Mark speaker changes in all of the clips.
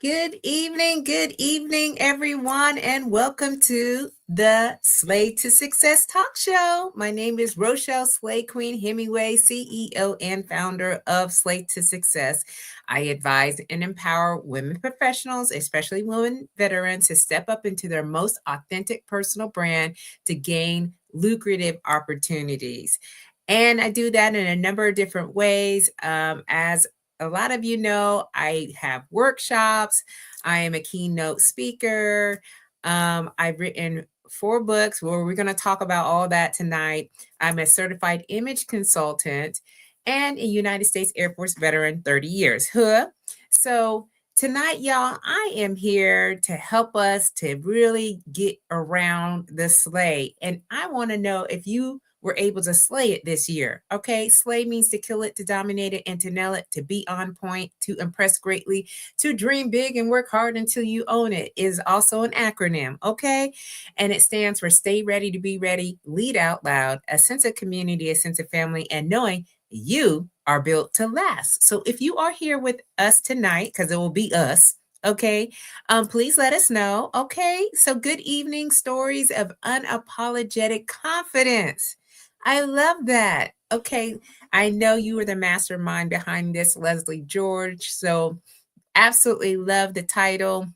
Speaker 1: Good evening, everyone, and welcome to the Slay to Success Talk Show. My name is Rochelle Slay Queen Hemingway, CEO and founder of Slay to Success. I advise and empower women professionals, especially women veterans, to step up into their most authentic personal brand to gain lucrative opportunities. And I do that in a number of different ways. As a lot of you know, I have workshops. I am a keynote speaker. I've written 4 books where we're going to talk about all that tonight. I'm a certified image consultant and a United States Air Force veteran, 30 years. Huh? So tonight, y'all, I am here to help us to really get around the slay. And I want to know if you were able to slay it this year. Okay. Slay means to kill it, to dominate it, and to nail it, to be on point, to impress greatly, to dream big and work hard until you own it is also an acronym. Okay. And it stands for stay ready to be ready, lead out loud, a sense of community, a sense of family, and knowing you are built to last. So if you are here with us tonight, because it will be us, okay, please let us know. Okay. So good evening, stories of unapologetic confidence. I love that. Okay. I know you were the mastermind behind this, Leslie George. So absolutely love the title.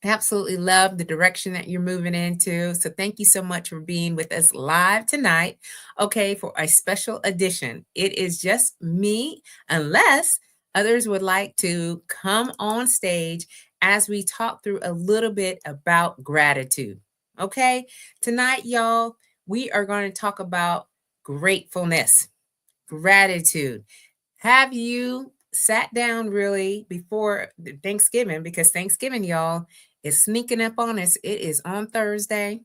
Speaker 1: Absolutely love the direction that you're moving into. So thank you so much for being with us live tonight. Okay, for a special edition. It is just me, unless others would like to come on stage as we talk through a little bit about gratitude. Okay, tonight, y'all, we are going to talk about gratefulness, gratitude. Have you sat down really before Thanksgiving? Because Thanksgiving, y'all, is sneaking up on us. It is on Thursday.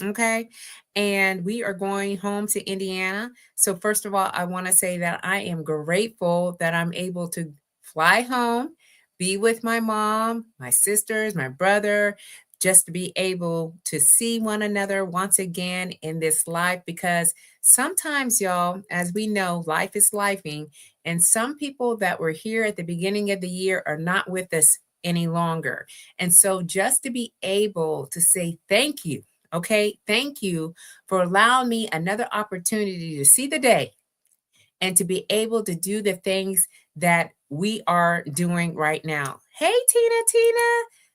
Speaker 1: Okay. And we are going home to Indiana. So, first of all, I want to say that I am grateful that I'm able to fly home, be with my mom, my sisters, my brother, just to be able to see one another once again in this life. Because sometimes, y'all, as we know, life is lifing. And some people that were here at the beginning of the year are not with us any longer. And so just to be able to say thank you, okay, thank you for allowing me another opportunity to see the day and to be able to do the things that we are doing right now. Hey, Tina,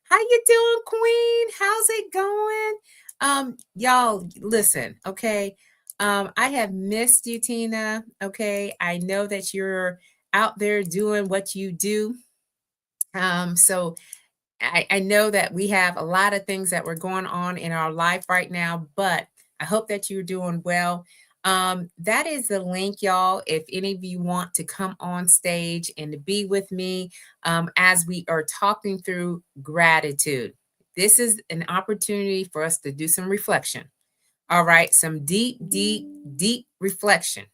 Speaker 1: how you doing, Queen? How's it going? Y'all, listen, okay. I have missed you, Tina. Okay, I know that you're out there doing what you do. So I know that we have a lot of things that were going on in our life right now, but I hope that you're doing well. That is the link, y'all. If any of you want to come on stage and to be with me as we are talking through gratitude, this is an opportunity for us to do some reflection. All right, some deep reflection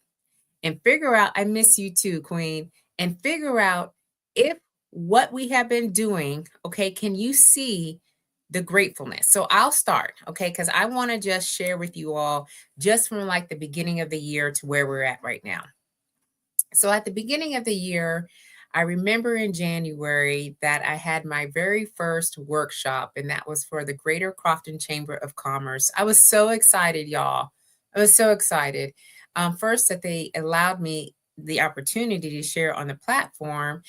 Speaker 1: and figure out. I miss you too, Queen, and figure out if what we have been doing, okay, can you see the gratefulness? So I'll start, okay, because I want to just share with you all just from like the beginning of the year to where we're at right now. So at the beginning of the year, I remember in January that I had my very first workshop, and that was for the Greater Crofton Chamber of Commerce. I was so excited, y'all. I was so excited. First, that they allowed me the opportunity to share on the platform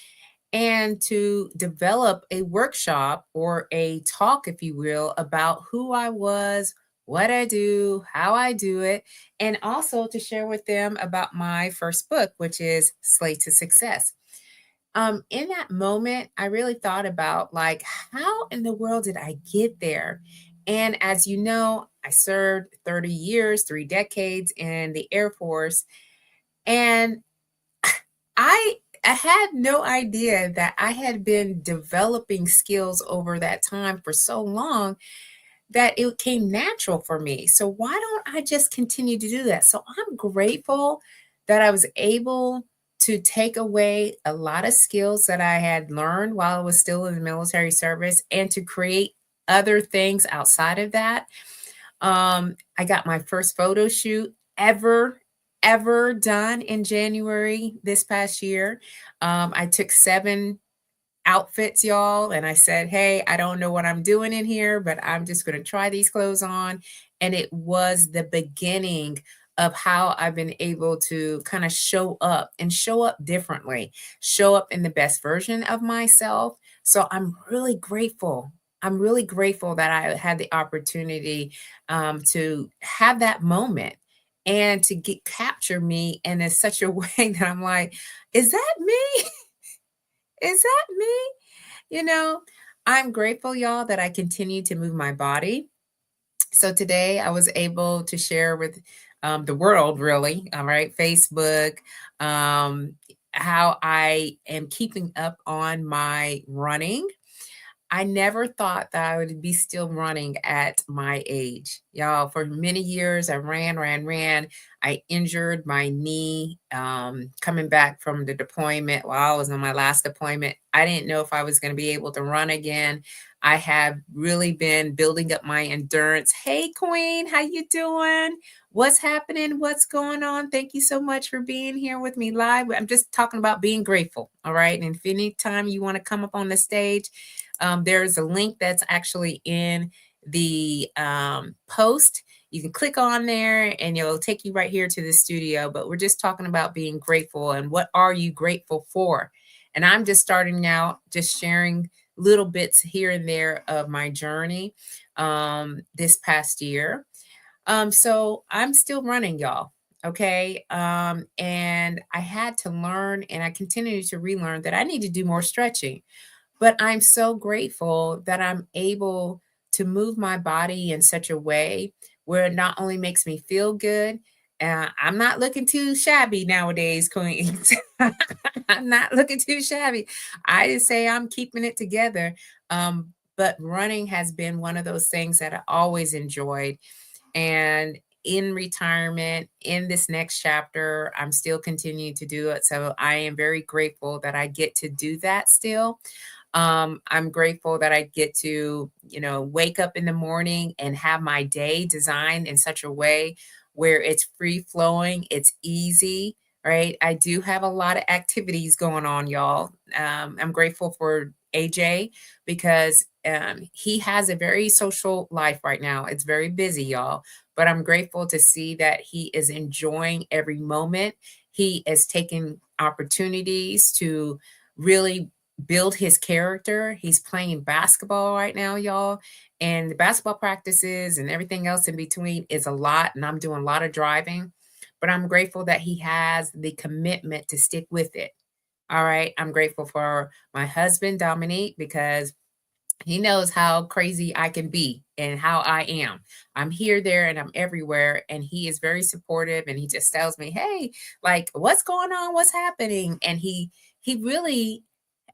Speaker 1: and to develop a workshop or a talk, if you will, about who I was, what I do, how I do it, and also to share with them about my first book, which is Slay to Success. In that moment, I really thought about like, how in the world did I get there? And as you know, I served 30 years, 3 decades in the Air Force, and I had no idea that I had been developing skills over that time for so long that it came natural for me. So why don't I just continue to do that? So I'm grateful that I was able to take away a lot of skills that I had learned while I was still in the military service and to create other things outside of that. I got my first photo shoot ever done in January this past year. I took 7 outfits, y'all. And I said, hey, I don't know what I'm doing in here, but I'm just going to try these clothes on. And it was the beginning of how I've been able to kind of show up and show up differently, show up in the best version of myself. So I'm really grateful. I'm really grateful that I had the opportunity to have that moment and to get capture me in such a way that I'm like, is that me? Is that me? You know, I'm grateful, y'all, that I continue to move my body. So today I was able to share with the world, really, all right, Facebook, how I am keeping up on my running. I never thought that I would be still running at my age. Y'all, for many years, I ran. I injured my knee coming back from the deployment while I was on my last deployment. I didn't know if I was going to be able to run again. I have really been building up my endurance. Hey, Queen, how you doing? What's happening? What's going on? Thank you so much for being here with me live. I'm just talking about being grateful, all right? And if anytime you want to come up on the stage, there's a link that's actually in the post. You can click on there and it'll take you right here to the studio. But we're just talking about being grateful and what are you grateful for? And I'm just starting out, just sharing little bits here and there of my journey this past year. So I'm still running, y'all. Okay. And I had to learn and I continue to relearn that I need to do more stretching. But I'm so grateful that I'm able to move my body in such a way where it not only makes me feel good, I'm not looking too shabby nowadays, Queens. I'm not looking too shabby. I just say I'm keeping it together. But running has been one of those things that I always enjoyed. And in retirement, in this next chapter, I'm still continuing to do it. So I am very grateful that I get to do that still. I'm grateful that I get to, wake up in the morning and have my day designed in such a way where it's free flowing, it's easy, right? I do have a lot of activities going on, y'all. I'm grateful for AJ because he has a very social life right now. It's very busy, y'all. But I'm grateful to see that he is enjoying every moment. He is taking opportunities to really build his character. He's playing basketball right now, y'all. And the basketball practices and everything else in between is a lot. And I'm doing a lot of driving. But I'm grateful that he has the commitment to stick with it. All right. I'm grateful for my husband, Dominique, because he knows how crazy I can be and how I am. I'm here, there, and I'm everywhere. And he is very supportive. And he just tells me, hey, like, what's going on? What's happening? And he really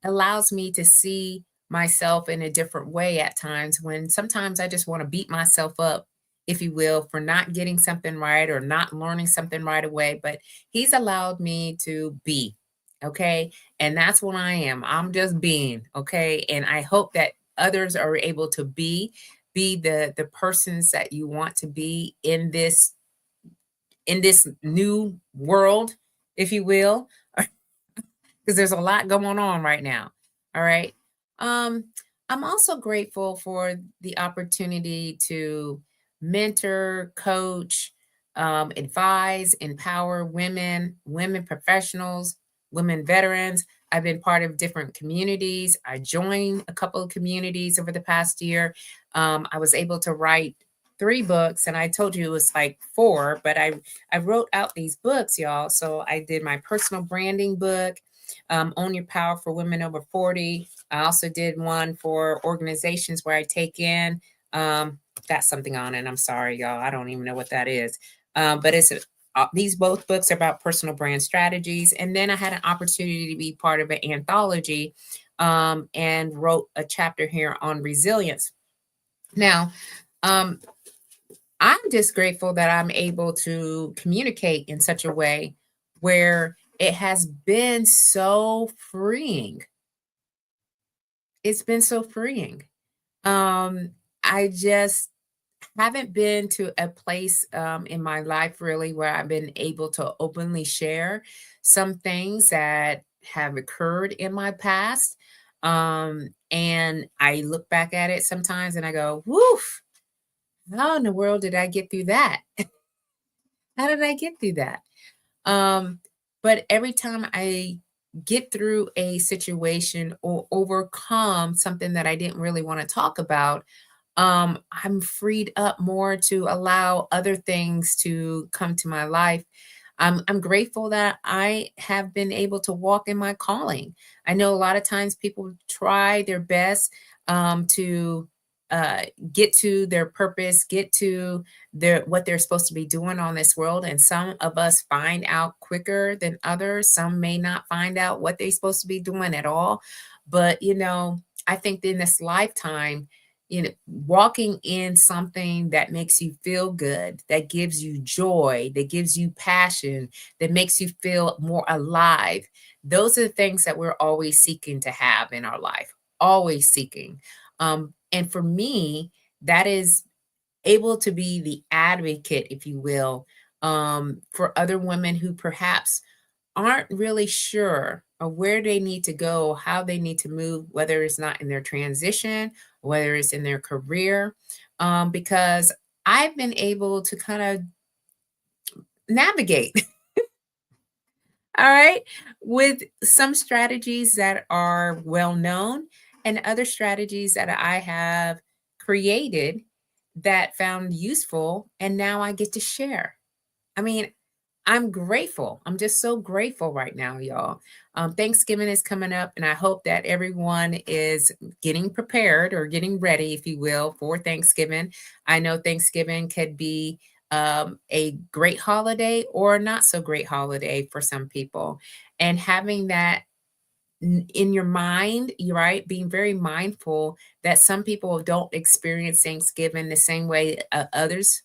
Speaker 1: allows me to see myself in a different way at times when sometimes I just want to beat myself up, if you will, for not getting something right or not learning something right away. But he's allowed me to be. Okay. And that's what I am. I'm just being. Okay. And I hope that others are able to be the persons that you want to be in this new world, if you will, because there's a lot going on right now. All right. Um, I'm also grateful for the opportunity to mentor, coach, advise, empower women professionals, women veterans. I've been part of different communities. I joined a couple of communities over the past year. I was able to write 3 books, and I told you it was like 4, but I wrote out these books, y'all. So I did my personal branding book, Own Your Power for Women Over 40. I also did one for organizations where I take in, got something on it. I'm sorry, y'all. I don't even know what that is. But these both books are about personal brand strategies. And then I had an opportunity to be part of an anthology and wrote a chapter here on resilience. Now, I'm just grateful that I'm able to communicate in such a way where it has been so freeing. It's been so freeing. I just haven't been to a place in my life really where I've been able to openly share some things that have occurred in my past. And I look back at it sometimes and I go, woof, how in the world did I get through that? How did I get through that? Um, but every time I get through a situation or overcome something that I didn't really want to talk about, I'm freed up more to allow other things to come to my life. I'm grateful that I have been able to walk in my calling. I know a lot of times people try their best to uh, get to their purpose, get to their what they're supposed to be doing on this world, and some of us find out quicker than others. Some may not find out what they're supposed to be doing at all. But I think in this lifetime, walking in something that makes you feel good, that gives you joy, that gives you passion, that makes you feel more alive. Those are the things that we're always seeking to have in our life, always seeking. And for me, that is able to be the advocate, if you will, for other women who perhaps aren't really sure of where they need to go, how they need to move, whether it's not in their transition, whether it's in their career, because I've been able to kind of navigate, all right, with some strategies that are well known and other strategies that I have created that found useful, and now I get to share. I mean, I'm grateful. I'm just so grateful right now, y'all. Thanksgiving is coming up, and I hope that everyone is getting prepared or getting ready, if you will, for Thanksgiving. I know Thanksgiving could be a great holiday or not so great holiday for some people. And having that in your mind, you're right, being very mindful that some people don't experience Thanksgiving the same way others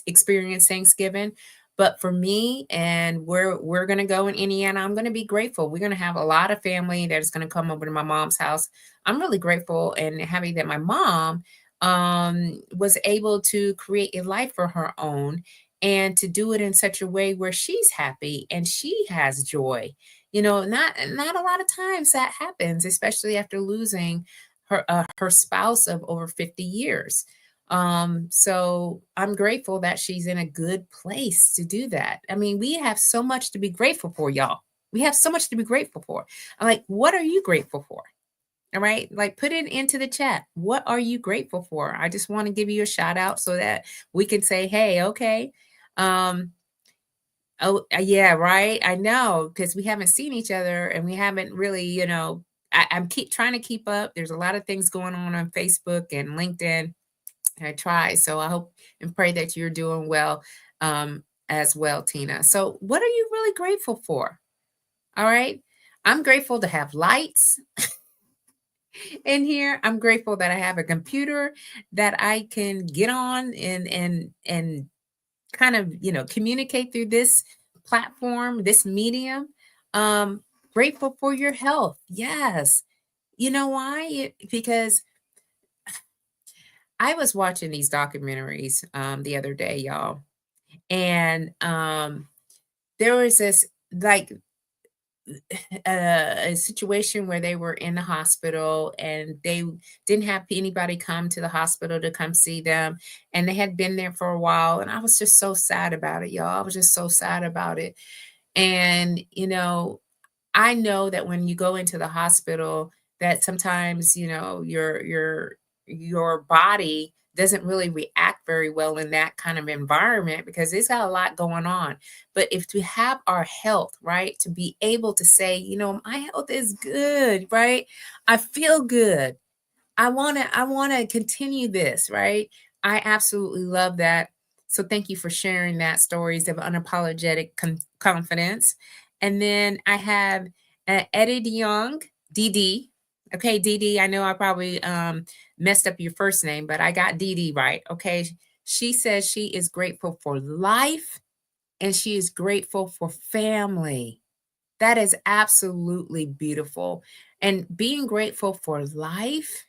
Speaker 1: experience Thanksgiving. But for me, and we're gonna go in Indiana, I'm gonna be grateful. We're gonna have a lot of family that is gonna come over to my mom's house. I'm really grateful and happy that my mom was able to create a life for her own and to do it in such a way where she's happy and she has joy. Not a lot of times that happens, especially after losing her spouse of over 50 years. So I'm grateful that she's in a good place to do that. I mean, we have so much to be grateful for, y'all. We have so much to be grateful for. I'm like, what are you grateful for? All right. Like, put it into the chat. What are you grateful for? I just want to give you a shout out so that we can say, hey, okay. Um, Oh, yeah, right. I know because we haven't seen each other and we haven't really, I'm keep trying to keep up. There's a lot of things going on Facebook and LinkedIn. I try. So I hope and pray that you're doing well as well, Tina. So, what are you really grateful for? All right. I'm grateful to have lights in here. I'm grateful that I have a computer that I can get on and kind of, communicate through this platform, this medium. Um, Grateful for your health. Yes. You know why? Because I was watching these documentaries the other day, y'all, and there was this like a situation where they were in the hospital and they didn't have anybody come to the hospital to come see them, and they had been there for a while, and I was just so sad about it, y'all. I was just so sad about it. And I know that when you go into the hospital, that sometimes, your body doesn't really react very well in that kind of environment because it's got a lot going on. But if to have our health, right, to be able to say, my health is good, right? I feel good. I want to continue this, right? I absolutely love that. So thank you for sharing that stories of unapologetic confidence. And then I have Eddie DeYoung, DD. Okay, DD, I know I probably messed up your first name, but I got DD right. Okay. She says she is grateful for life and she is grateful for family. That is absolutely beautiful. And being grateful for life,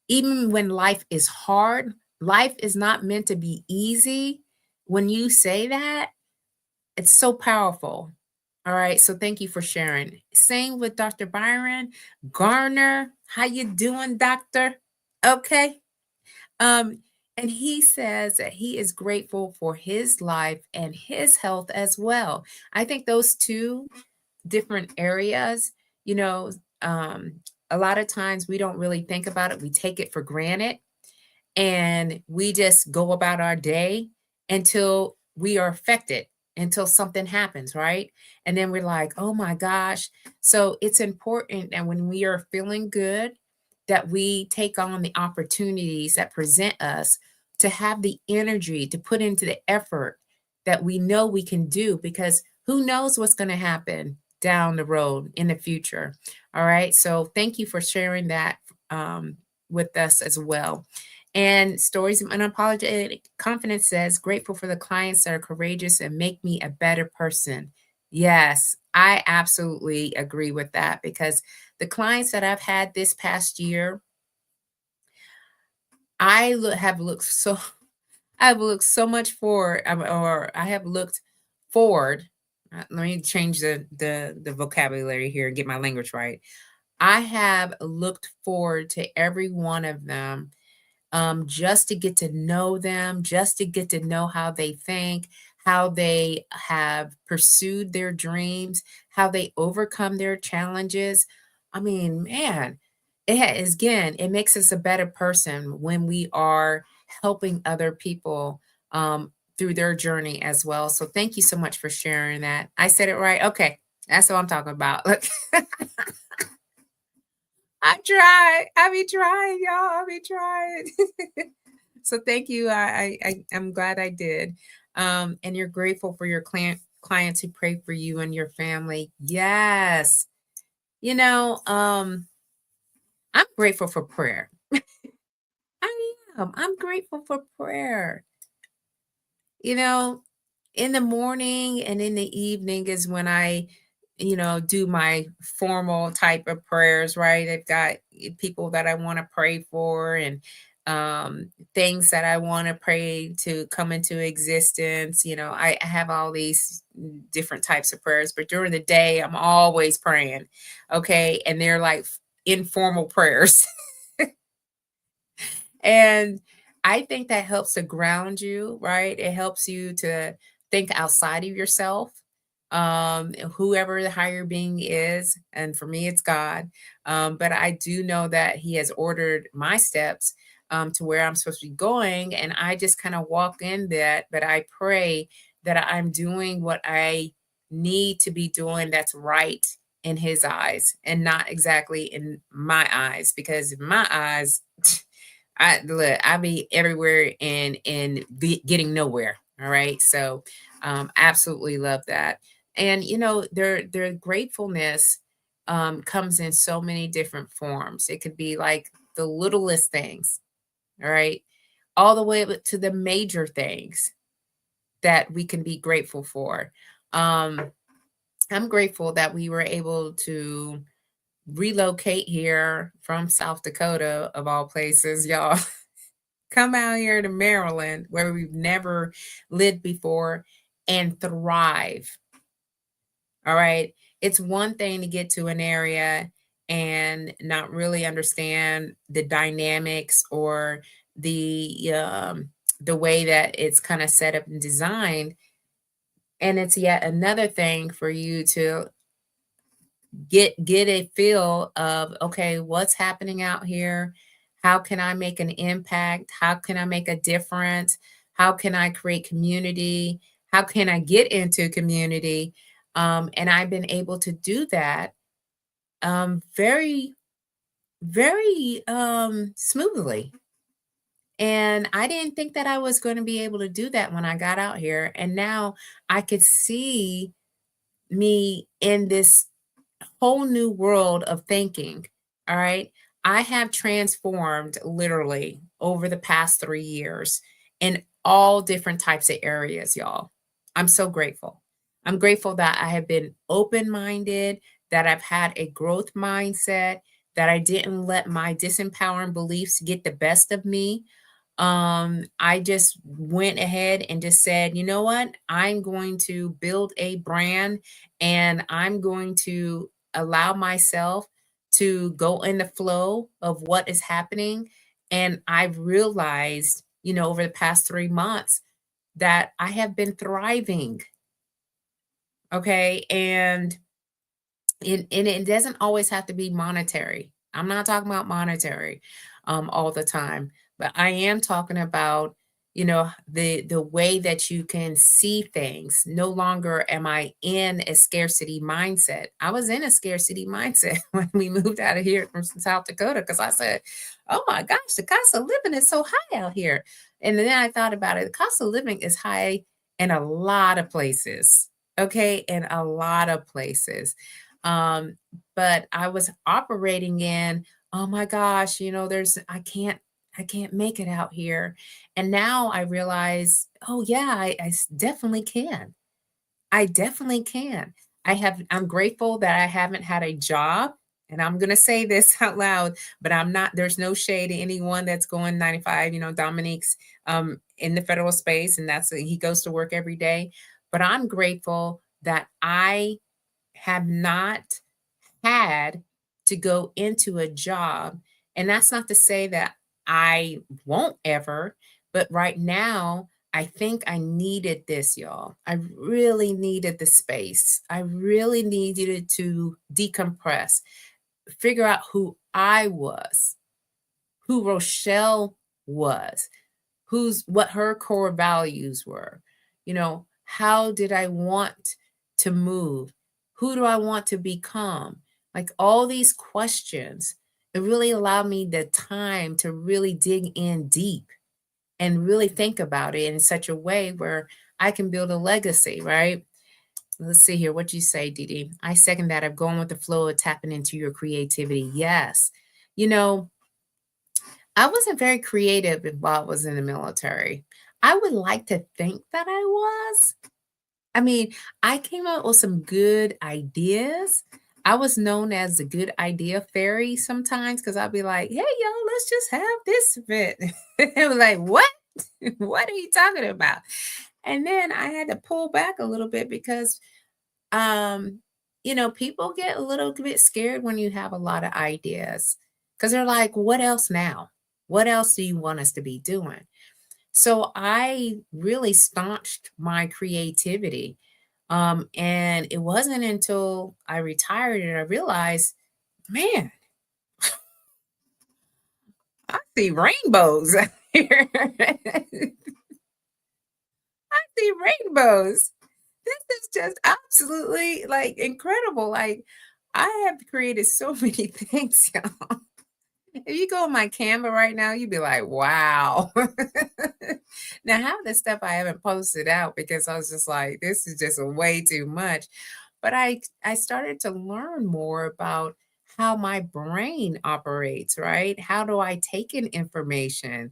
Speaker 1: even when life is hard, life is not meant to be easy. When you say that, it's so powerful. All right, so thank you for sharing. Same with Dr. Byron Garner. How you doing, doctor? Okay. Um, and he says that he is grateful for his life and his health as well. I think those two different areas, you know, um, a lot of times we don't really think about it. We take it for granted and we just go about our day until we are affected, until something happens, right? And then we're like, oh my gosh. So it's important that when we are feeling good, that we take on the opportunities that present us to have the energy to put into the effort that we know we can do, because who knows what's going to happen down the road in the future. All right. So thank you for sharing that um, with us as well. And Stories of Unapologetic Confidence says, grateful for the clients that are courageous and make me a better person. Yes, I absolutely agree with that, because the clients that I've had this past year, have looked so I've looked so much forward, or I have looked forward. Let me change the vocabulary here and get my language right. I have looked forward to every one of them, just to get to know them, just to get to know how they think, how they have pursued their dreams, how they overcome their challenges. I mean, man, again, it makes us a better person when we are helping other people through their journey as well. So thank you so much for sharing that. I said it right. Okay. That's what I'm talking about. Look, I try. I be trying, y'all. I be trying. So thank you. I'm glad I did. And you're grateful for your clients who pray for you and your family. Yes. You know, I'm grateful for prayer. I am. I'm grateful for prayer. You know, in the morning and in the evening is when I, do my formal type of prayers, right? I've got people that I want to pray for, and things that I want to pray to come into existence. I have all these different types of prayers, but during the day, I'm always praying. Okay. And they're like informal prayers. And I think that helps to ground you, right? It helps you to think outside of yourself, whoever the higher being is. And for me, it's God. But I do know that He has ordered my steps to where I'm supposed to be going. And I just kind of walk in that. But I pray that I'm doing what I need to be doing that's right in His eyes and not exactly in my eyes, because in my eyes, I be everywhere and be getting nowhere. All right. So absolutely love that. And their gratefulness comes in so many different forms. It could be like the littlest things, all right, all the way up to the major things that we can be grateful for. Um, I'm grateful that we were able to relocate here from South Dakota, of all places, y'all. Come out here to Maryland, where we've never lived before, and thrive. All right. It's one thing to get to an area and not really understand the dynamics or the way that it's kind of set up and designed. And it's yet another thing for you to get a feel of, okay, what's happening out here? How can I make an impact? How can I make a difference? How can I create community? How can I get into community? And I've been able to do that very, very smoothly. And I didn't think that I was going to be able to do that when I got out here. And now I could see me in this whole new world of thinking. All right. I have transformed literally over the past 3 years in all different types of areas, y'all. I'm so grateful. I'm grateful that I have been open minded, that I've had a growth mindset, that I didn't let my disempowering beliefs get the best of me. I just went ahead and just said, you know what? I'm going to build a brand and I'm going to allow myself to go in the flow of what is happening. And I've realized, over the past 3 months that I have been thriving. Okay. And it doesn't always have to be monetary. I'm not talking about monetary all the time, but I am talking about, the way that you can see things. No longer am I in a scarcity mindset. I was in a scarcity mindset when we moved out of here from South Dakota because I said, oh my gosh, the cost of living is so high out here. And then I thought about it. The cost of living is high in a lot of places. Okay, in a lot of places. Um, but I was operating in, oh my gosh, I can't make it out here. And now I realize, oh yeah, definitely can. I definitely can. I'm grateful that I haven't had a job. And I'm going to say this out loud, but there's no shade to anyone that's going 95, Dominique's in the federal space and he goes to work every day. But I'm grateful that I have not had to go into a job. And that's not to say that I won't ever, but right now, I think I needed this, y'all. I really needed the space. I really needed to decompress, figure out who I was, who Rochelle was, what her core values were. How did I want to move? Who do I want to become? Like all these questions, it really allowed me the time to really dig in deep and really think about it in such a way where I can build a legacy, right? Let's see here. What you say, Dee? I second that. I'm going with the flow of tapping into your creativity. Yes. You know, I wasn't very creative while I was in the military. I would like to think that I was. I mean, I came up with some good ideas. I was known as the good idea fairy sometimes because I'd be like, hey, y'all, let's just have this event. It was like, what? What are you talking about? And then I had to pull back a little bit because, um, people get a little bit scared when you have a lot of ideas because they're like, what else now? What else do you want us to be doing? So I really staunched my creativity. And it wasn't until I retired and I realized, man, I see rainbows out here. I see rainbows. This is just absolutely like incredible. Like I have created so many things, y'all. If you go on my Canva right now, you'd be like, wow. Now, half the stuff I haven't posted out because I was just like, this is just way too much. But I started to learn more about how my brain operates, right? How do I take in information?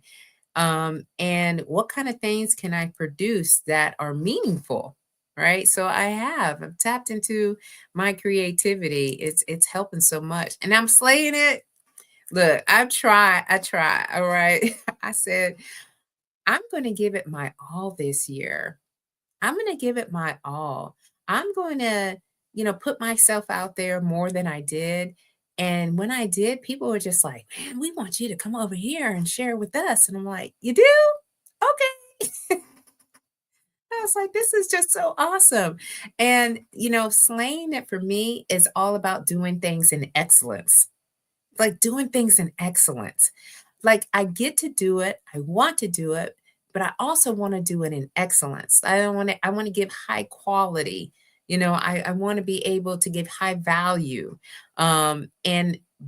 Speaker 1: And what kind of things can I produce that are meaningful? Right. So I've tapped into my creativity. It's helping so much. And I'm slaying it. Look, I try. All right. I said, I'm going to give it my all this year. I'm going to give it my all. I'm going to, put myself out there more than I did. And when I did, people were just like, man, we want you to come over here and share with us. And I'm like, you do? Okay. I was like, this is just so awesome. And, slaying it for me is all about doing things in excellence, like doing things in excellence. Like I get to do it, I want to do it, but I also want to do it in excellence. I want to give high quality. I want to be able to give high value. And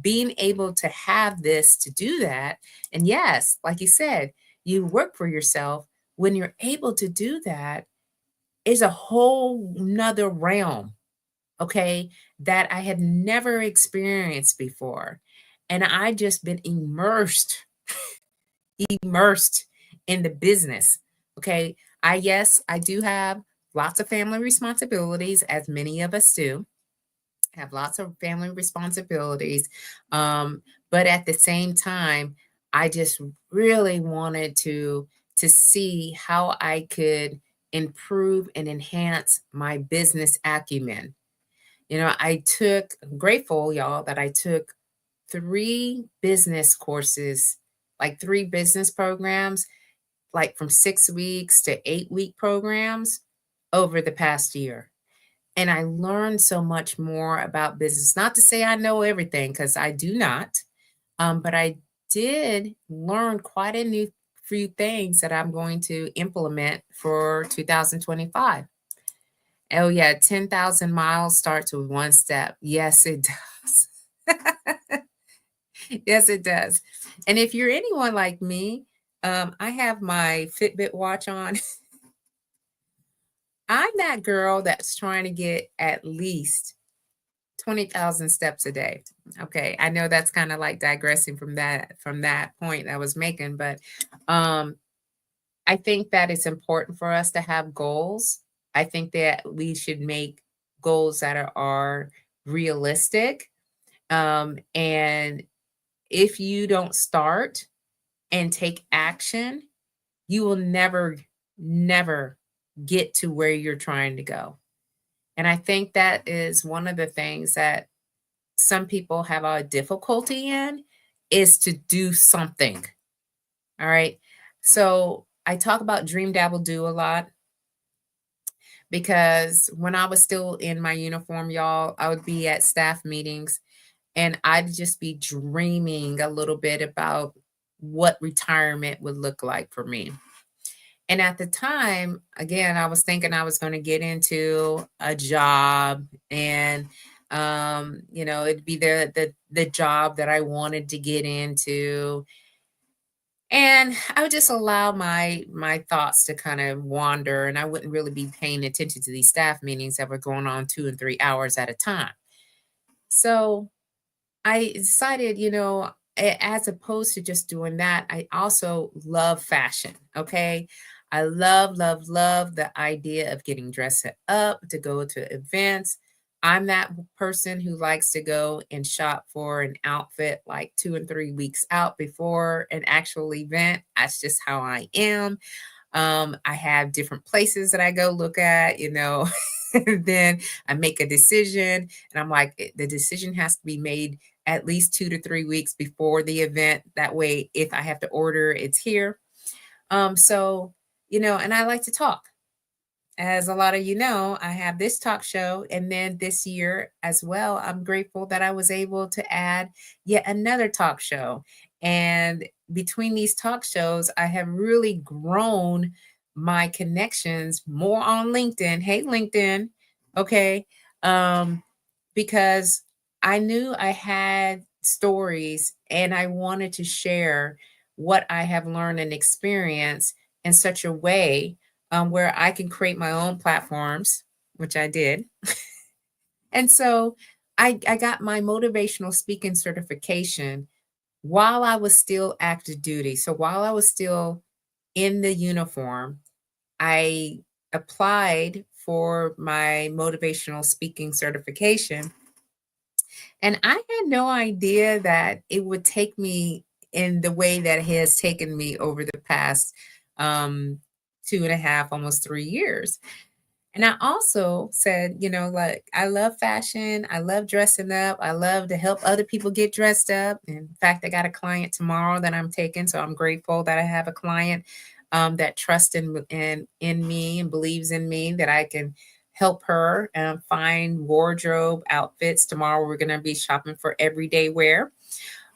Speaker 1: being able to have this to do that. And yes, like you said, you work for yourself. When you're able to do that, is a whole nother realm, okay, that I had never experienced before. And I just been immersed in the business. Okay. Yes, I do have lots of family responsibilities, as many of us do. Have lots of family responsibilities. But at the same time, I just really wanted to see how I could improve and enhance my business acumen. I'm grateful, y'all, that I took 3 business courses, like 3 business programs, like from 6 weeks to 8-week programs over the past year. And I learned so much more about business. Not to say I know everything, because I do not, but I did learn quite a new few things that I'm going to implement for 2025. Oh, yeah, 10,000 miles starts with one step. Yes, it does. Yes, it does. And if you're anyone like me, I have my Fitbit watch on. I'm that girl that's trying to get at least 20,000 steps a day. Okay, I know that's kind of like digressing from that point I was making, but um I think that it's important for us to have goals. I think that we should make goals that are realistic. And if you don't start and take action, you will never, never get to where you're trying to go. And I think that is one of the things that some people have a difficulty in, is to do something. All right. So I talk about dream, dabble, do a lot, because when I was still in my uniform, y'all, I would be at staff meetings and I'd just be dreaming a little bit about what retirement would look like for me. And at the time, again, I was thinking I was going to get into a job, and it'd be the job that I wanted to get into. And I would just allow my thoughts to kind of wander, and I wouldn't really be paying attention to these staff meetings that were going on 2 and 3 hours at a time. So I decided, as opposed to just doing that, I also love fashion. Okay. I love, love, love the idea of getting dressed up to go to events. I'm that person who likes to go and shop for an outfit like 2 and 3 weeks out before an actual event. That's just how I am. I have different places that I go look at, and then I make a decision, and I'm like, the decision has to be made at least 2 to 3 weeks before the event. That way, if I have to order, it's here. And I like to talk. As a lot of you know, I have this talk show. And then this year as well, I'm grateful that I was able to add yet another talk show. And between these talk shows, I have really grown my connections more on LinkedIn. Hey, LinkedIn. Okay. Um, because I knew I had stories and I wanted to share what I have learned and experienced in such a way, where I can create my own platforms, which I did. And so I got my motivational speaking certification while I was still active duty. So while I was still in the uniform, I applied for my motivational speaking certification. And I had no idea that it would take me in the way that it has taken me over the past 2.5, almost 3 years. And I also said, like, I love fashion. I love dressing up. I love to help other people get dressed up. In fact, I got a client tomorrow that I'm taking. So I'm grateful that I have a client that trusts in me and believes in me, that I can help her find wardrobe outfits. Tomorrow, we're going to be shopping for everyday wear.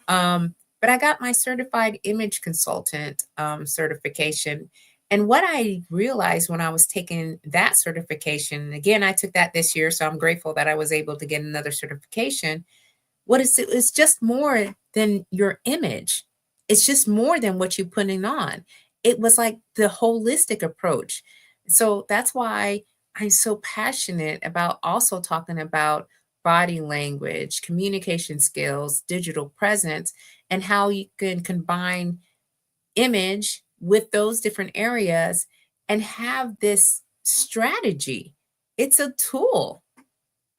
Speaker 1: But I got my certified image consultant certification. And what I realized when I was taking that certification, and again, I took that this year, so I'm grateful that I was able to get another certification. What is it? It's just more than your image. It's just more than what you're putting on. It was like the holistic approach. So that's why I'm so passionate about also talking about body language, communication skills, digital presence, and how you can combine image with those different areas and have this strategy. It's a tool,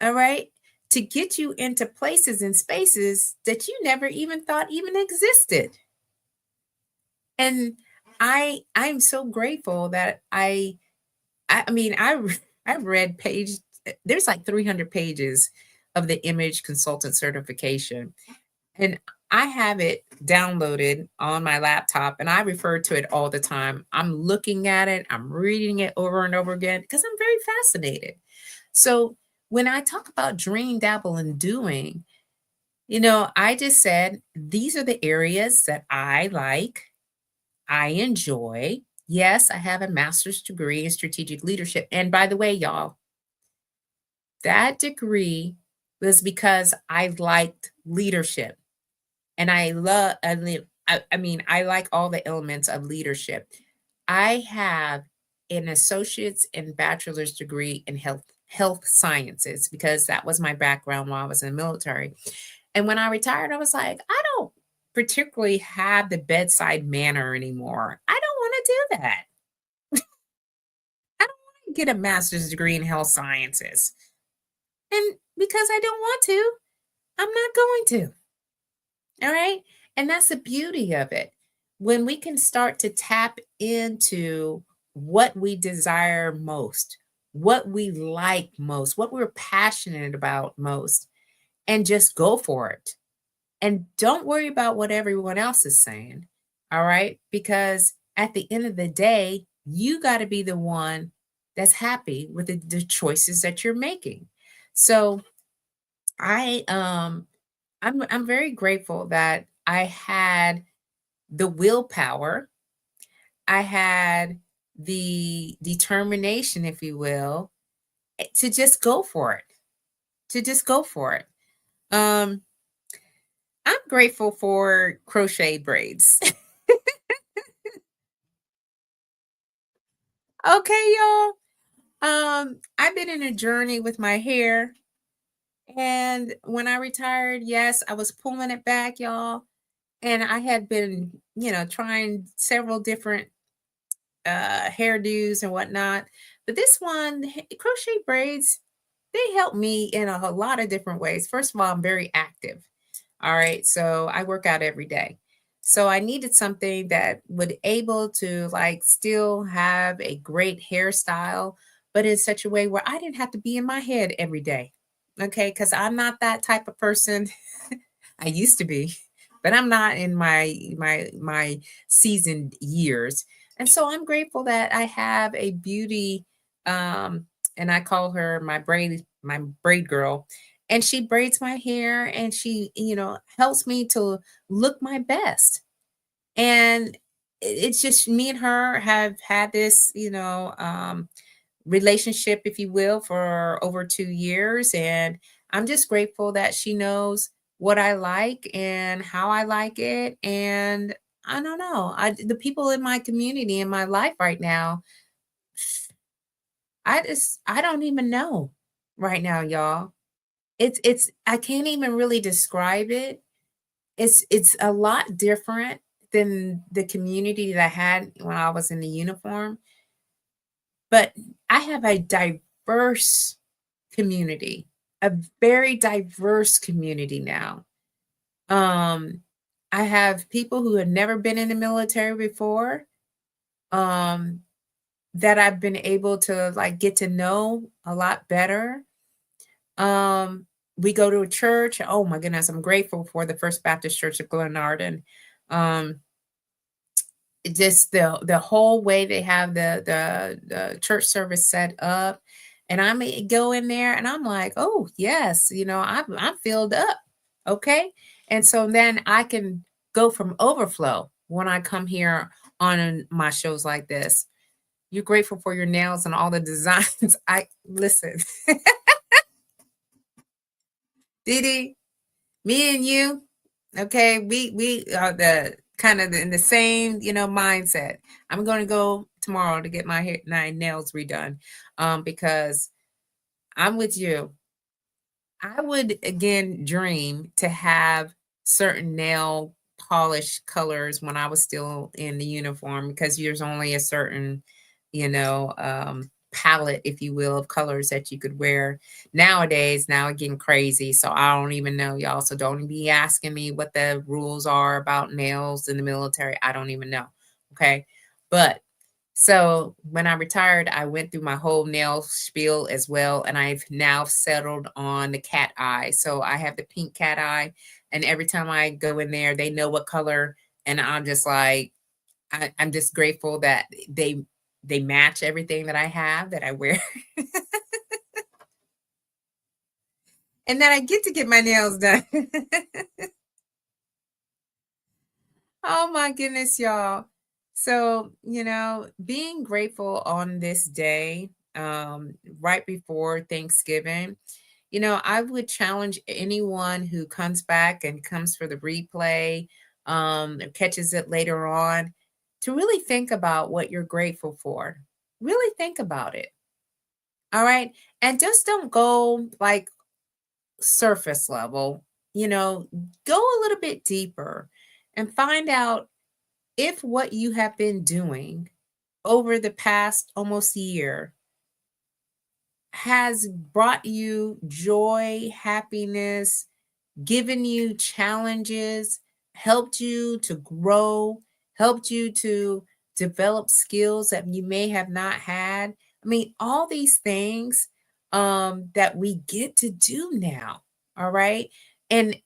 Speaker 1: all right, to get you into places and spaces that you never even thought even existed. And I'm so grateful that I mean, I read there's like 300 pages of the image consultant certification, and I have it downloaded on my laptop, and I refer to it all the time. I'm looking at it, I'm reading it over and over again because I'm very fascinated. So when I talk about dream, dabble, and doing, I just said these are the areas that I like, I enjoy. Yes, I have a master's degree in strategic leadership. And by the way, y'all, that degree was because I liked leadership. And I like all the elements of leadership. I have an associate's and bachelor's degree in health sciences because that was my background while I was in the military. And when I retired, I was like, I don't particularly have the bedside manner anymore. I don't want to do that. I don't want to get a master's degree in health sciences. And because I don't want to, I'm not going to. All right. And that's the beauty of it. When we can start to tap into what we desire most, what we like most, what we're passionate about most, and just go for it. And don't worry about what everyone else is saying. All right. Because at the end of the day, you got to be the one that's happy with the choices that you're making. So I I'm very grateful that I had the willpower, I had the determination, if you will, to just go for it. To just go for it. Um, I'm grateful for crochet braids. Okay, y'all. I've been in a journey with my hair, and when I retired, yes, I was pulling it back, y'all. And I had been, trying several different hairdos and whatnot. But this one, crochet braids, they help me in a lot of different ways. First of all, I'm very active. All right. So I work out every day. So I needed something that would able to like still have a great hairstyle, but in such a way where I didn't have to be in my head every day. Okay. Because I'm not that type of person. I used to be, but I'm not in my seasoned years. And so I'm grateful that I have a beauty and I call her my braid girl. And she braids my hair and she, helps me to look my best. And it's just me and her have had this, relationship, if you will, for over 2 years. And I'm just grateful that she knows what I like and how I like it. And I don't know, the people in my community, in my life right now, I don't even know right now, y'all. I can't even really describe it. It's a lot different than the community that I had when I was in the uniform, but I have a diverse community, a very diverse community now. Um, I have people who have never been in the military before, um, that I've been able to like get to know a lot better. Um, we go to a church. Oh my goodness, I'm grateful for the First Baptist Church of Glenarden. Um, just the whole way they have the church service set up, and I may go in there and I'm like, oh yes, I'm filled up. Okay. And so then I can go from overflow when I come here on my shows like this. You're grateful for your nails and all the designs. I listen. Didi, me and you, okay, we are the kind of in the same, mindset. I'm going to go tomorrow to get my nails redone, because I'm with you. I would again dream to have certain nail polish colors when I was still in the uniform because there's only a certain, palette, if you will, of colors that you could wear. Nowadays, now it's getting crazy. So I don't even know, y'all. So don't be asking me what the rules are about nails in the military. I don't even know. Okay. But so when I retired, I went through my whole nail spiel as well. And I've now settled on the cat eye. So I have the pink cat eye. And every time I go in there, they know what color. And I'm just like, I'm just grateful that they match everything that I have that I wear. And that I get to get my nails done. Oh my goodness, y'all. So, being grateful on this day, right before Thanksgiving, I would challenge anyone who comes back and comes for the replay, or catches it later on, to really think about what you're grateful for. Really think about it. All right. And just don't go like surface level, go a little bit deeper and find out if what you have been doing over the past almost year has brought you joy, happiness, given you challenges, helped you to grow, helped you to develop skills that you may have not had. I mean, all these things that we get to do now. All right. And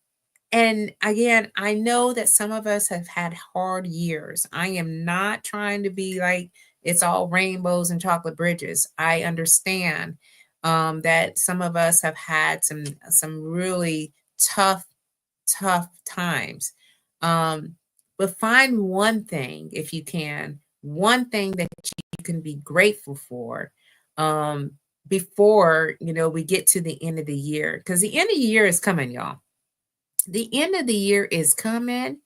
Speaker 1: and again, I know that some of us have had hard years. I am not trying to be like it's all rainbows and chocolate bridges. I understand that some of us have had some really tough times. Um, but find one thing, if you can, one thing that you can be grateful for um, before we get to the end of the year, because the end of the year is coming, y'all. The end of the year is coming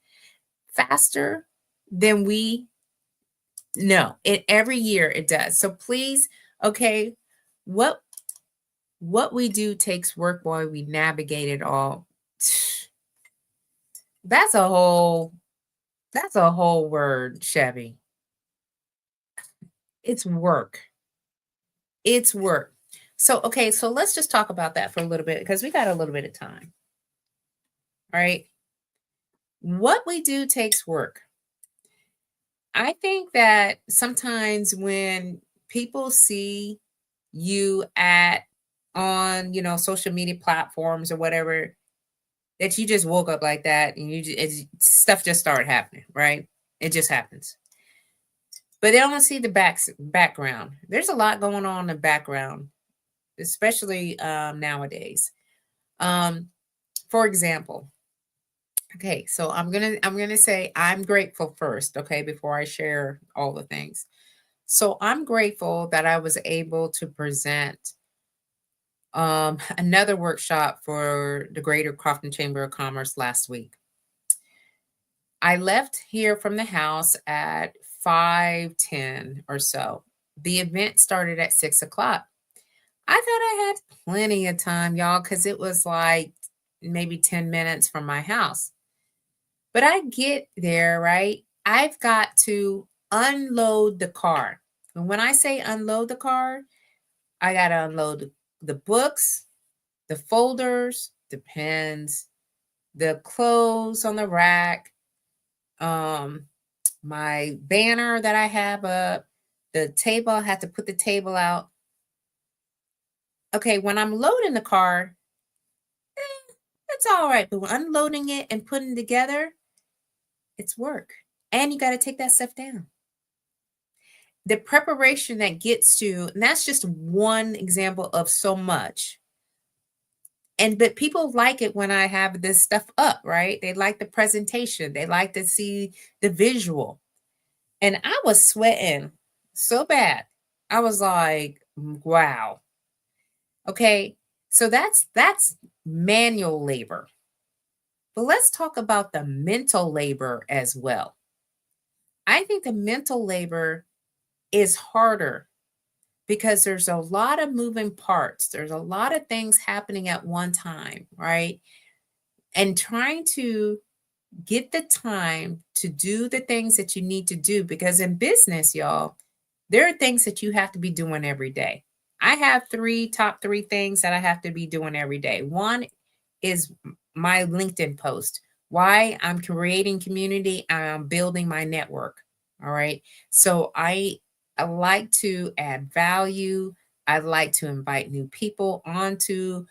Speaker 1: faster than we know. It every year it does. So please, okay, what we do takes work while we navigate it all. That's a whole word, Chevy. It's work. It's work. So okay, so let's just talk about that for a little bit because we got a little bit of time. All right. What we do takes work. I think that sometimes when people see you at on, social media platforms or whatever, that you just woke up like that and stuff just started happening, right? It just happens. But they don't see the background. There's a lot going on in the background, especially nowadays. For example, okay, so I'm gonna say I'm grateful first, okay, before I share all the things. So I'm grateful that I was able to present another workshop for the Greater Crofton Chamber of Commerce last week. I left here from the house at 5:10 or so. The event started at 6 o'clock. I thought I had plenty of time, y'all, because it was like maybe 10 minutes from my house. But I get there, right? I've got to unload the car. And when I say unload the car, I got to unload the books, the folders, the pens, the clothes on the rack, my banner that I have up, the table, I had to put the table out. Okay, when I'm loading the car, it's all right. But when unloading it and putting it together, it's work. And you got to take that stuff down. The preparation that gets to, and that's just one example of so much. But people like it when I have this stuff up, right? They like the presentation. They like to see the visual. And I was sweating so bad. I was like, wow. Okay. So that's manual labor. But let's talk about the mental labor as well. I think the mental labor is harder because there's a lot of moving parts. There's a lot of things happening at one time, right? And trying to get the time to do the things that you need to do, because in business, y'all, there are things that you have to be doing every day. I have top three things that I have to be doing every day. One is my LinkedIn post. Why? I'm creating community and I'm building my network. All right. So I like to add value. I like to invite new people onto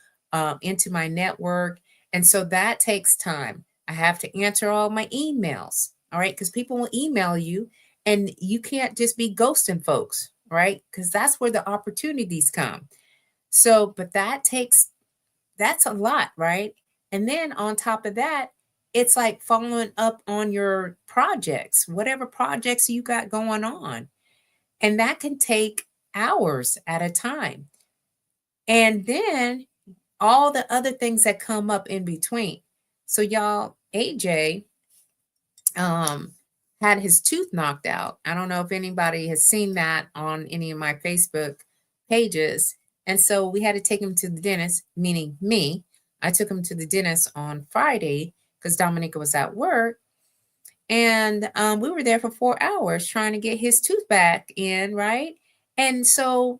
Speaker 1: into my network, and so that takes time. I have to answer all my emails. All right, because people will email you, and you can't just be ghosting folks, right? Because that's where the opportunities come. So, but that's a lot, right? And then on top of that, it's like following up on your projects, whatever projects you got going on. And that can take hours at a time. And then all the other things that come up in between. So y'all, AJ um had his tooth knocked out. I don't know if anybody has seen that on any of my Facebook pages. And so we had to take him to the dentist, meaning me. I took him to the dentist on Friday because Dominica was at work. And we were there for 4 hours trying to get his tooth back in, right? And so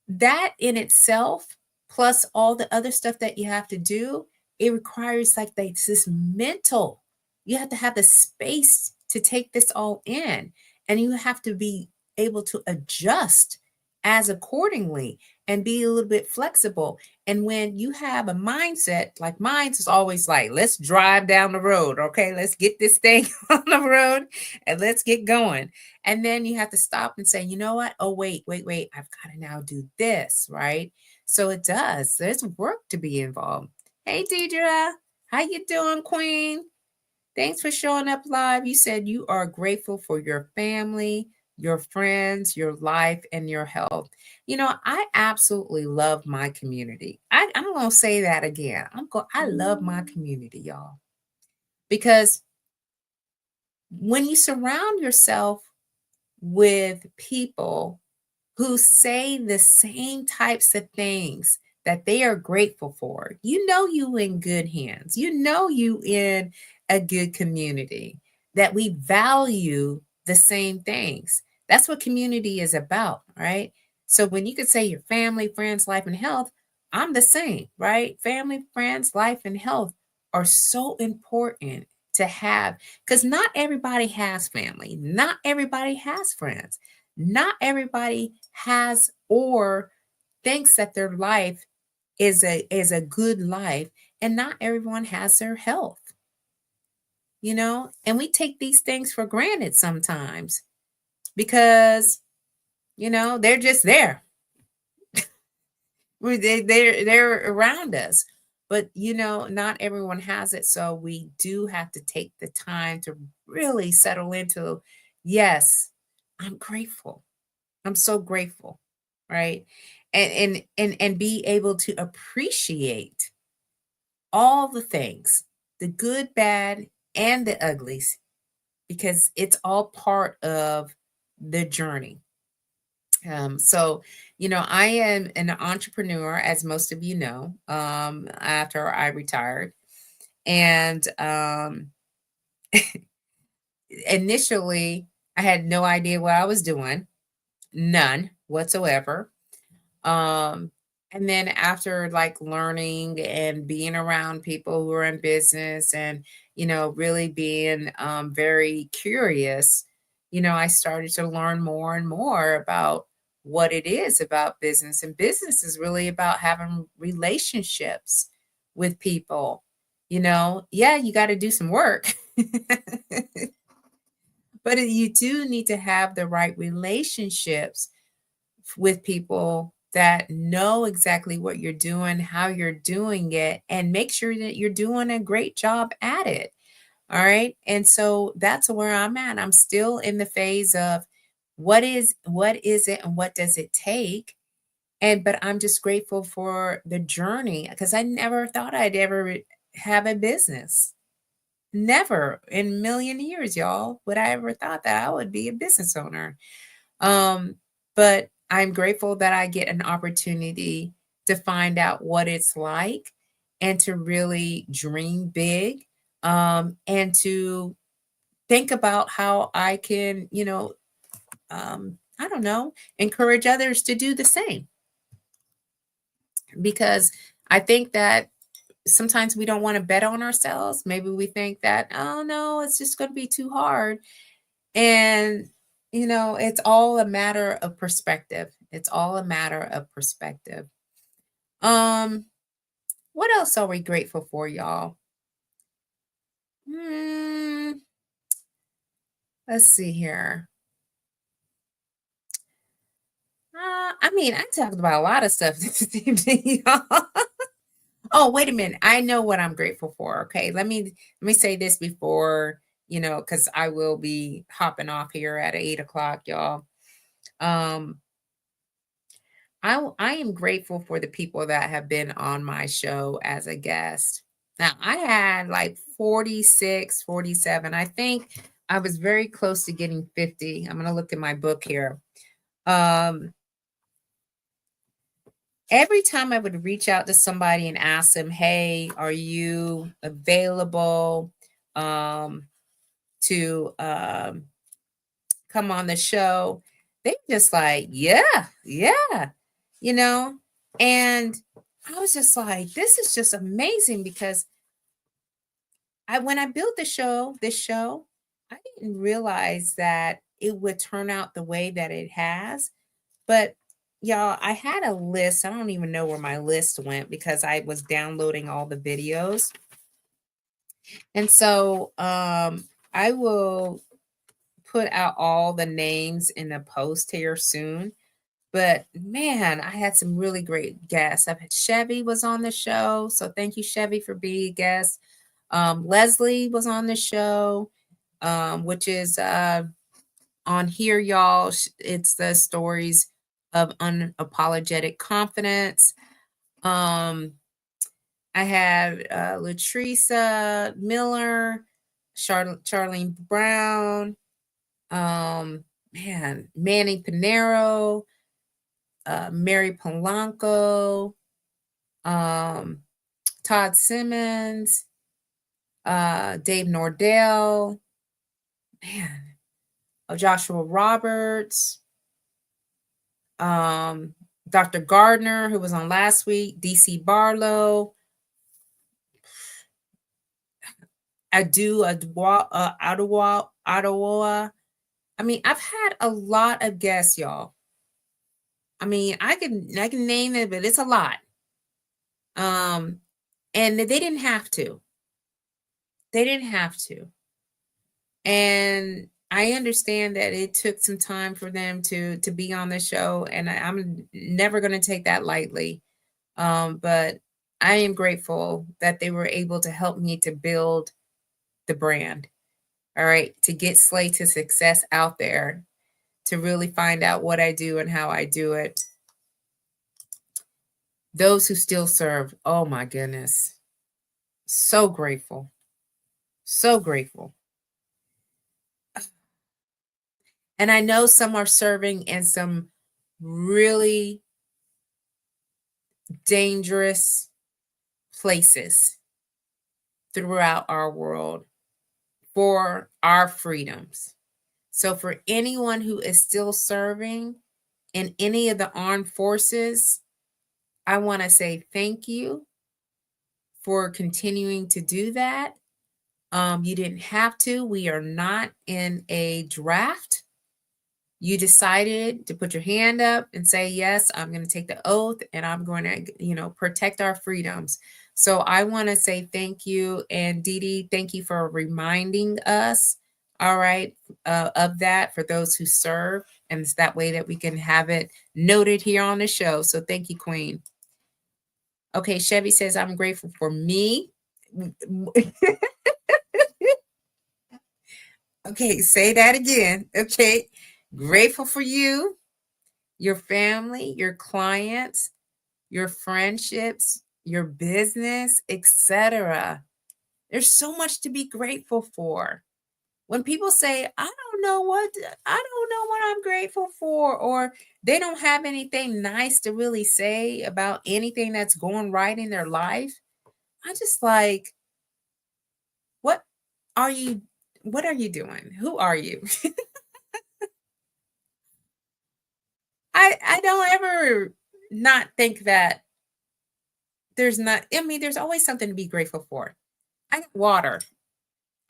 Speaker 1: that in itself, plus all the other stuff that you have to do, it requires like this mental, you have to have the space to take this all in, and you have to be able to adjust as accordingly and be a little bit flexible. And when you have a mindset like mine is always like, let's drive down the road, okay, let's get this thing on the road and let's get going. And then you have to stop and say, you know what? Oh, wait. I've got to now do this, right? So it does. There's work to be involved. Hey, Deidre. How you doing, Queen? Thanks for showing up live. You said you are grateful for your family, your friends, your life, and your health. You know, I absolutely love my community. I'm going to say that again. I love my community, y'all. Because when you surround yourself with people who say the same types of things that they are grateful for, you know you in good hands. You know you in a good community, that we value the same things. That's what community is about, right? So when you could say your family, friends, life, and health, I'm the same, right? Family, friends, life, and health are so important to have, because not everybody has family, not everybody has friends, not everybody has or thinks that their life is a good life, and not everyone has their health, you know. And we take these things for granted sometimes because, you know, they're just there. They're around us, but you know, not everyone has it. So we do have to take the time to really settle into, yes, I'm grateful. I'm so grateful, right? And be able to appreciate all the things, the good, bad, and the uglies, because it's all part of the journey. So, you know, I am an entrepreneur, as most of you know, after I retired. And initially, I had no idea what I was doing, none whatsoever. Um, and then after like learning and being around people who are in business and, you know, really being very curious, you know, I started to learn more and more about what it is about business. And business is really about having relationships with people. You know, yeah, you got to do some work, but you do need to have the right relationships with people that know exactly what you're doing, how you're doing it, and make sure that you're doing a great job at it. All right. And so that's where I'm at. I'm still in the phase of what is it and what does it take? And but I'm just grateful for the journey because I never thought I'd ever have a business. Never in a million years, y'all, would I ever thought that I would be a business owner. Um, but I'm grateful that I get an opportunity to find out what it's like and to really dream big, and to think about how I can, you know, I don't know, encourage others to do the same. Because I think that sometimes we don't want to bet on ourselves. Maybe we think that, oh no, it's just going to be too hard. And, it's all a matter of perspective. It's all a matter of perspective. Um, what else are we grateful for, y'all? Hmm, let's see here. I talked about a lot of stuff this evening, y'all. Oh, wait a minute. I know what I'm grateful for. Okay, let me say this before, because I will be hopping off here at 8 o'clock, y'all. Um, I am grateful for the people that have been on my show as a guest. Now, I had like 46, 47. I think I was very close to getting 50. I'm going to look at my book here. Um, every time I would reach out to somebody and ask them, "Hey, are you available to come on the show?" They just like, "Yeah, yeah," you know. And I was just like, "This is just amazing," because when I built this show, I didn't realize that it would turn out the way that it has. But y'all, I had a list. I don't even know where my list went because I was downloading all the videos. And so I will put out all the names in a post here soon. But man, I had some really great guests. I've had Chevy was on the show. So thank you, Chevy, for being a guest. Leslie was on the show, which is on here, y'all. It's the stories of unapologetic confidence. Um, I had Latricia Miller, Charlene Brown, Manny Pinero, Mary Polanco, um, Todd Simmons, Dave Nordell, man, Joshua Roberts, um, Dr. Gardner, who was on last week, DC Barlow, Ottawa. I've had a lot of guests, y'all. I can name it, but it's a lot. And they didn't have to. They didn't have to. And I understand that it took some time for them to be on the show, and I'm never going to take that lightly. But I am grateful that they were able to help me to build the brand. All right, to get Slay to Success out there, to really find out what I do and how I do it. Those who still serve, oh my goodness. So grateful. So grateful. And I know some are serving in some really dangerous places throughout our world for our freedoms. So, for anyone who is still serving in any of the armed forces, I want to say thank you for continuing to do that. You didn't have to. We are not in a draft. You decided to put your hand up and say, yes, I'm going to take the oath and I'm going to, protect our freedoms. So I want to say thank you. And Dee Dee, thank you for reminding us, all right, of that for those who serve. And it's that way that we can have it noted here on the show. So thank you, Queen. Okay, Chevy says, I'm grateful for me. Okay, say that again. Okay, grateful for you, your family, your clients, your friendships, your business, etc. There's so much to be grateful for. When people say, I don't know what I'm grateful for, or they don't have anything nice to really say about anything that's going right in their life, I just like, what are you what are you doing? Who are you? I don't ever not think that there's always something to be grateful for. I got water.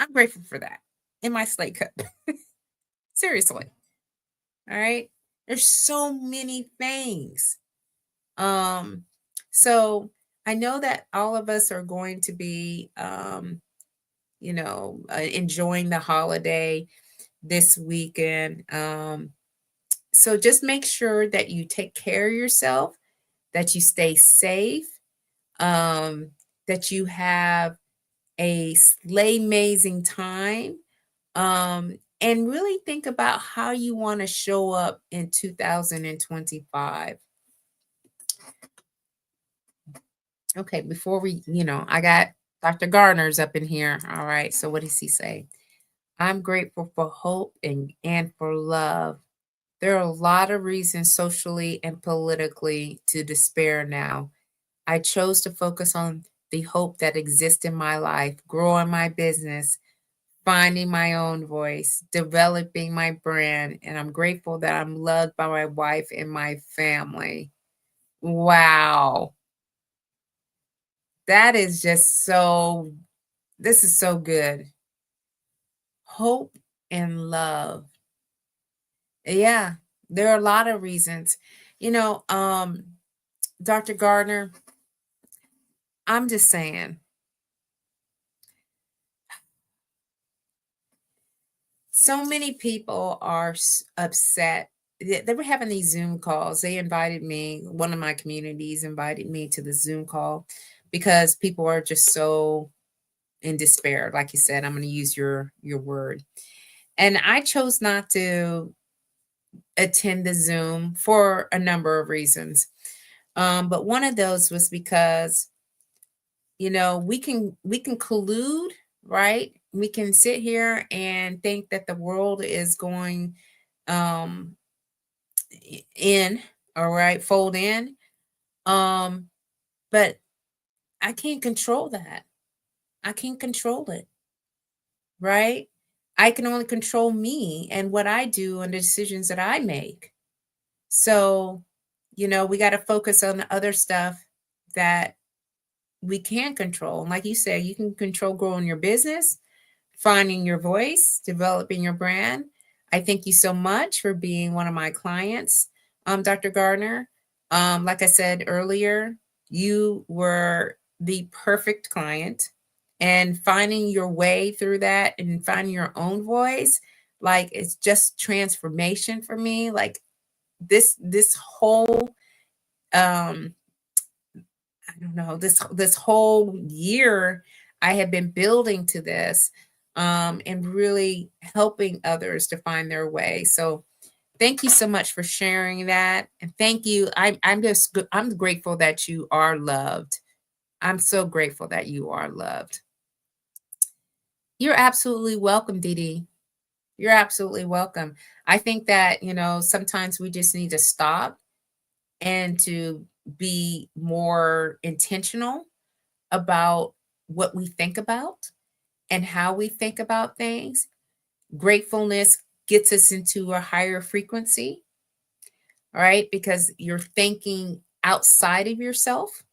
Speaker 1: I'm grateful for that in my slate cup. Seriously. All right. There's so many things. Um, so I know that all of us are going to be, enjoying the holiday this weekend. So just make sure that you take care of yourself, that you stay safe, um, that you have a slay amazing time, and really think about how you want to show up in 2025. Okay, before I got Dr. Gardner's up in here. All right, so what does he say? I'm grateful for hope and for love. There are a lot of reasons socially and politically to despair now. I chose to focus on the hope that exists in my life, growing my business, finding my own voice, developing my brand, and I'm grateful that I'm loved by my wife and my family. Wow. That is just this is so good. Hope and love. Yeah, there are a lot of reasons. You know, Dr. Gardner, I'm just saying, so many people are upset. They were having these Zoom calls. They invited me, one of my communities invited me to the Zoom call because people are just so in despair. Like you said, I'm going to use your word. And I chose not to attend the Zoom for a number of reasons. But one of those was because we can collude, right? We can sit here and think that the world is going um in, all right, fold in. Um, but I can't control that. I can't control it, right? I can only control me and what I do and the decisions that I make. So, we got to focus on the other stuff that we can control. And like you said, you can control growing your business, finding your voice, developing your brand. I thank you so much for being one of my clients, Dr. Gardner. Like I said earlier, you were the perfect client, and finding your way through that and finding your own voice, like it's just transformation for me. Like this whole um I don't know, this whole year I have been building to this, and really helping others to find their way. So thank you so much for sharing that. And thank you. I'm grateful that you are loved. I'm so grateful that you are loved. You're absolutely welcome, Dee Dee. You're absolutely welcome. I think that, sometimes we just need to stop and to be more intentional about what we think about and how we think about things. Gratefulness gets us into a higher frequency, all right? Because you're thinking outside of yourself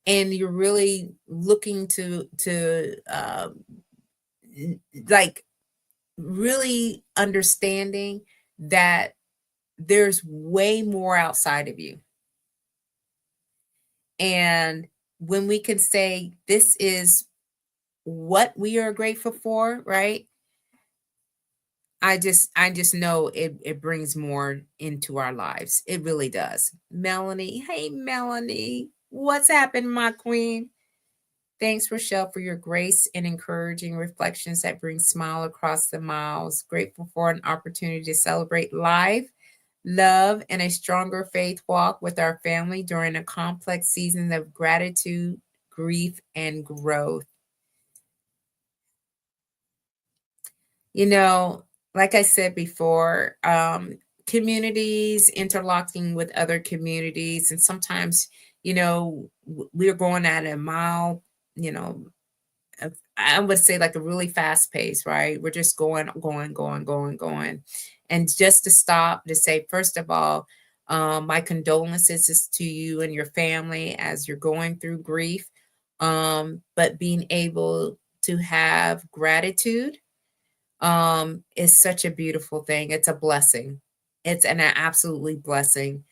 Speaker 1: and you're really looking to like really understanding that there's way more outside of you. And when we can say this is what we are grateful for, right? I just know it brings more into our lives. It really does. Melanie, hey Melanie, what's happened, my queen? Thanks, Rochelle, for your grace and encouraging reflections that bring smile across the miles. Grateful for an opportunity to celebrate life, love, and a stronger faith walk with our family during a complex season of gratitude, grief, and growth. You know, like I said before, communities interlocking with other communities, and sometimes, we're going at a mile, you know, I would say like a really fast pace, right? We're just going, going, going, going, going. And just to stop to say, first of all, my condolences is to you and your family as you're going through grief. But being able to have gratitude, is such a beautiful thing. It's a blessing. It's an absolutely blessing,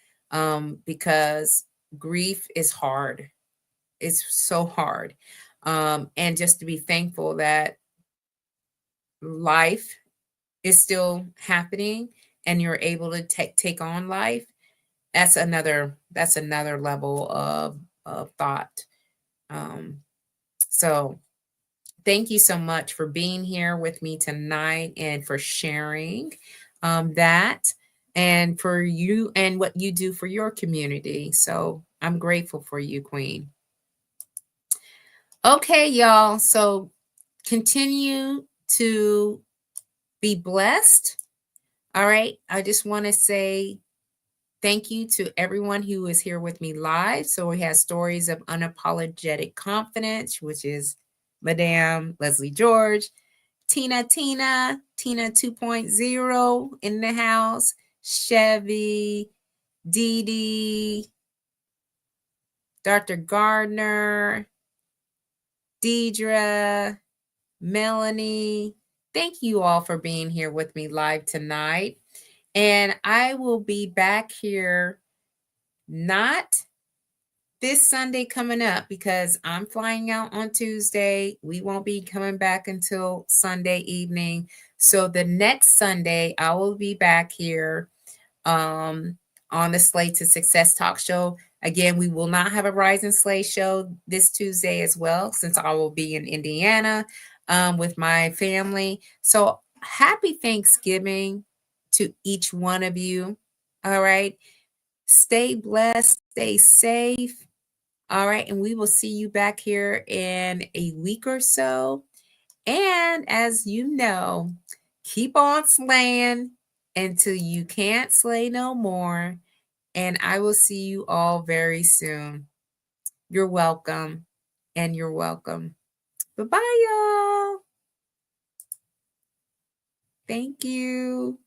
Speaker 1: because grief is hard. It's so hard. And just to be thankful that life is still happening and you're able to take on life. That's another level of thought. Um, so thank you so much for being here with me tonight and for sharing that, and for you and what you do for your community. So I'm grateful for you, Queen. Okay, y'all. So continue to be blessed. All right. I just want to say thank you to everyone who is here with me live. So we have Stories of Unapologetic Confidence, which is Madame Leslie George, Tina 2.0 in the house, Chevy, Dee Dee, Dr. Gardner, Deidre, Melanie. Thank you all for being here with me live tonight. And I will be back here not this Sunday coming up because I'm flying out on Tuesday. We won't be coming back until Sunday evening. So the next Sunday, I will be back here on the Slay to Success talk show. Again, we will not have a Rise and Slay show this Tuesday as well, since I will be in Indiana with my family. So happy Thanksgiving to each one of you. All right. Stay blessed, stay safe. All right. And we will see you back here in a week or so. And as you know, keep on slaying until you can't slay no more. And I will see you all very soon. You're welcome. And you're welcome. Bye-bye, y'all. Thank you.